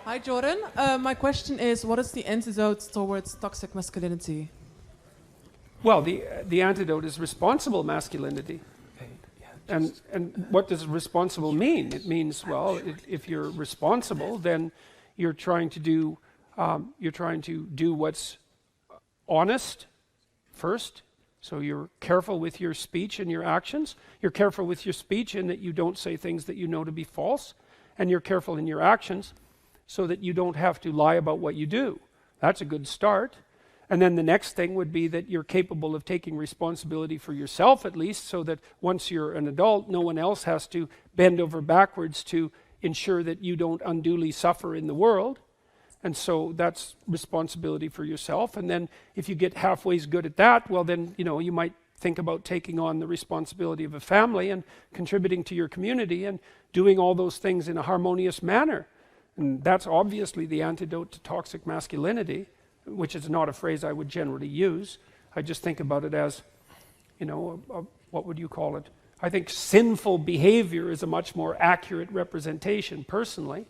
Hi, Jordan. My question is, what is the antidote towards toxic masculinity? Well, the antidote is responsible masculinity. And what does responsible mean? It means, well, if you're responsible, then you're trying to do what's honest first. So you're careful with your speech and your actions. You're careful with your speech in that you don't say things that you know to be false. And you're careful in your actions so that you don't have to lie about what you do. That's a good start. And then the next thing would be that you're capable of taking responsibility for yourself at least, so that once you're an adult, no one else has to bend over backwards to ensure that you don't unduly suffer in the world. And so that's responsibility for yourself. And then if you get halfway good at that, well then, you might think about taking on the responsibility of a family and contributing to your community and doing all those things in a harmonious manner. And that's obviously the antidote to toxic masculinity, which is not a phrase I would generally use. I just think about it as, what would you call it? I think sinful behavior is a much more accurate representation personally,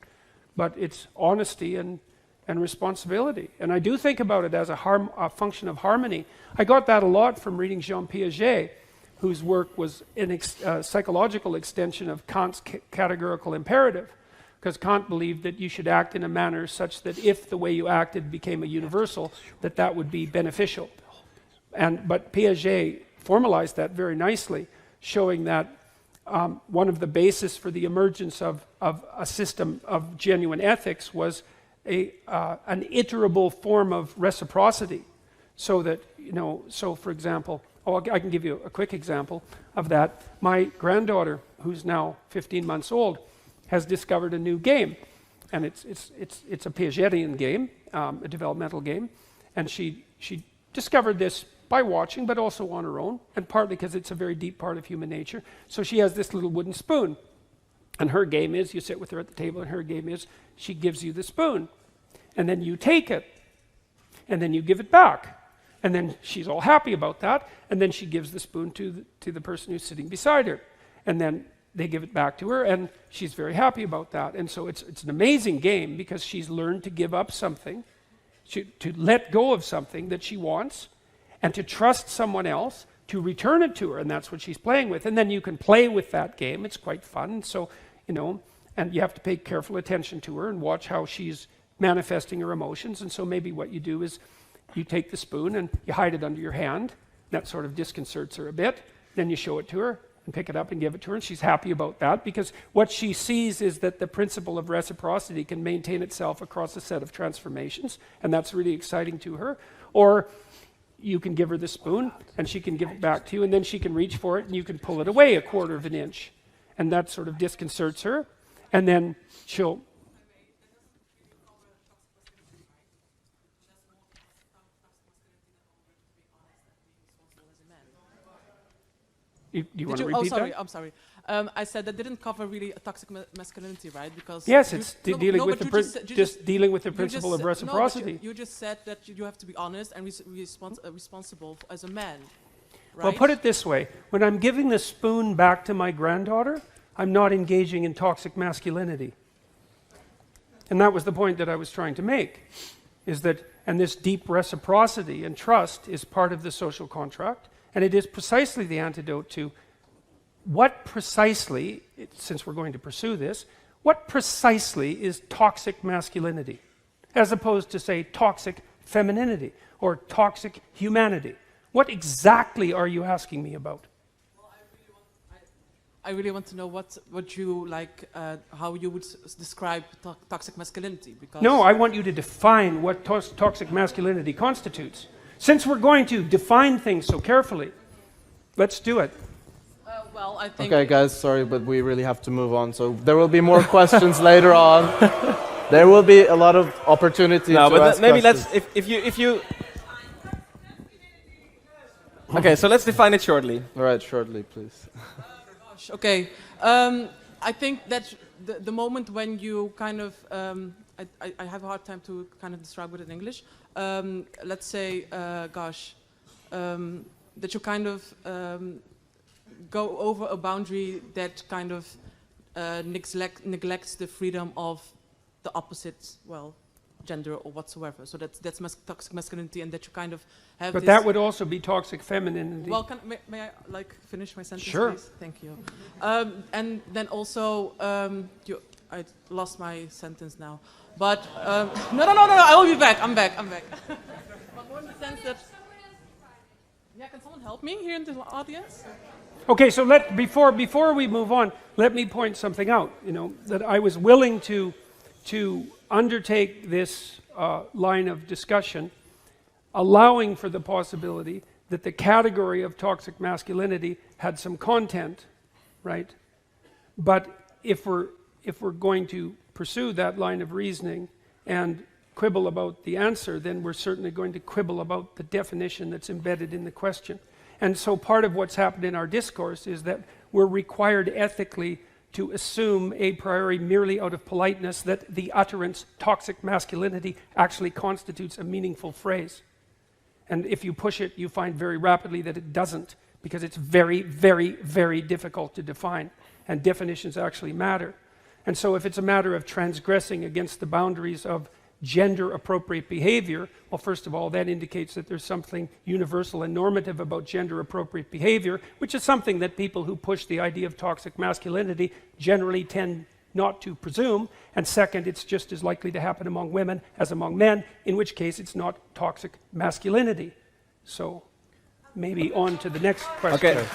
but it's honesty and responsibility. And I do think about it as a function of harmony. I got that a lot from reading Jean Piaget, whose work was a psychological extension of Kant's categorical imperative, because Kant believed that you should act in a manner such that if the way you acted became a universal, that would be beneficial. But Piaget formalized that very nicely, showing that one of the bases for the emergence of a system of genuine ethics was an iterable form of reciprocity. So that, so for example, I can give you a quick example of that. My granddaughter, who's now 15 months old, has discovered a new game, and it's a Piagetian game, a developmental game, and she discovered this by watching, but also on her own, and partly because it's a very deep part of human nature. So she has this little wooden spoon, and her game is, you sit with her at the table, and her game is, she gives you the spoon, and then you take it, and then you give it back, and then she's all happy about that, and then she gives the spoon to the person who's sitting beside her, and then they give it back to her, and she's very happy about that. And so it's an amazing game, because she's learned to give up something, to let go of something that she wants, and to trust someone else to return it to her, and that's what she's playing with. And then you can play with that game. It's quite fun. So, and you have to pay careful attention to her and watch how she's manifesting her emotions. And so maybe what you do is you take the spoon and you hide it under your hand. That sort of disconcerts her a bit. Then you show it to her and pick it up and give it to her, and she's happy about that, because what she sees is that the principle of reciprocity can maintain itself across a set of transformations, and that's really exciting to her. Or you can give her the spoon, and she can give it back to you, and then she can reach for it, and you can pull it away 1/4 of an inch, and that sort of disconcerts her, and then she'll... Do you want to repeat that? I'm sorry. I said that didn't cover really a toxic masculinity, right? Because yes, it's dealing with the principle of reciprocity. You just said that you have to be honest and responsible as a man, right? Well, put it this way. When I'm giving the spoon back to my granddaughter, I'm not engaging in toxic masculinity. And that was the point that I was trying to make, is that, and this deep reciprocity and trust is part of the social contract. And it is precisely the antidote to what precisely, since we're going to pursue this, what precisely is toxic masculinity, as opposed to, say, toxic femininity or toxic humanity? What exactly are you asking me about? Well, I really want to know what you like, how you would describe toxic masculinity. Because no, I want you to define what toxic masculinity constitutes. Since we're going to define things so carefully, let's do it. Well, I think... Okay, guys, sorry, but we really have to move on. So there will be more questions later on. There will be a lot of opportunity to ask maybe questions. let's, if you... Okay, so let's define it shortly. All right, shortly, please. Okay, I think that the moment when you kind of... I have a hard time to kind of describe it in English. Let's say, that you kind of go over a boundary that kind of neglects the freedom of the opposite, well, gender or whatsoever. So that's toxic masculinity, and that you kind of have. But that would also be toxic femininity. Well, may I like finish my sentence, sure. please? Thank you. And then also, I lost my sentence now. But no, I will be back. I'm back. But more in the sense that. Yeah, can someone help me here in the audience? Okay, so before we move on, let me point something out. You know, that I was willing to undertake this line of discussion, allowing for the possibility that the category of toxic masculinity had some content, right? But if we're going to pursue that line of reasoning and quibble about the answer, then we're certainly going to quibble about the definition that's embedded in the question. And so part of what's happened in our discourse is that we're required ethically to assume a priori, merely out of politeness, that the utterance toxic masculinity actually constitutes a meaningful phrase. And if you push it, you find very rapidly that it doesn't, because it's very, very, very difficult to define, and definitions actually matter. And so if it's a matter of transgressing against the boundaries of gender-appropriate behavior, well, first of all, that indicates that there's something universal and normative about gender-appropriate behavior, which is something that people who push the idea of toxic masculinity generally tend not to presume. And second, it's just as likely to happen among women as among men, in which case it's not toxic masculinity. So maybe on to the next question. Okay.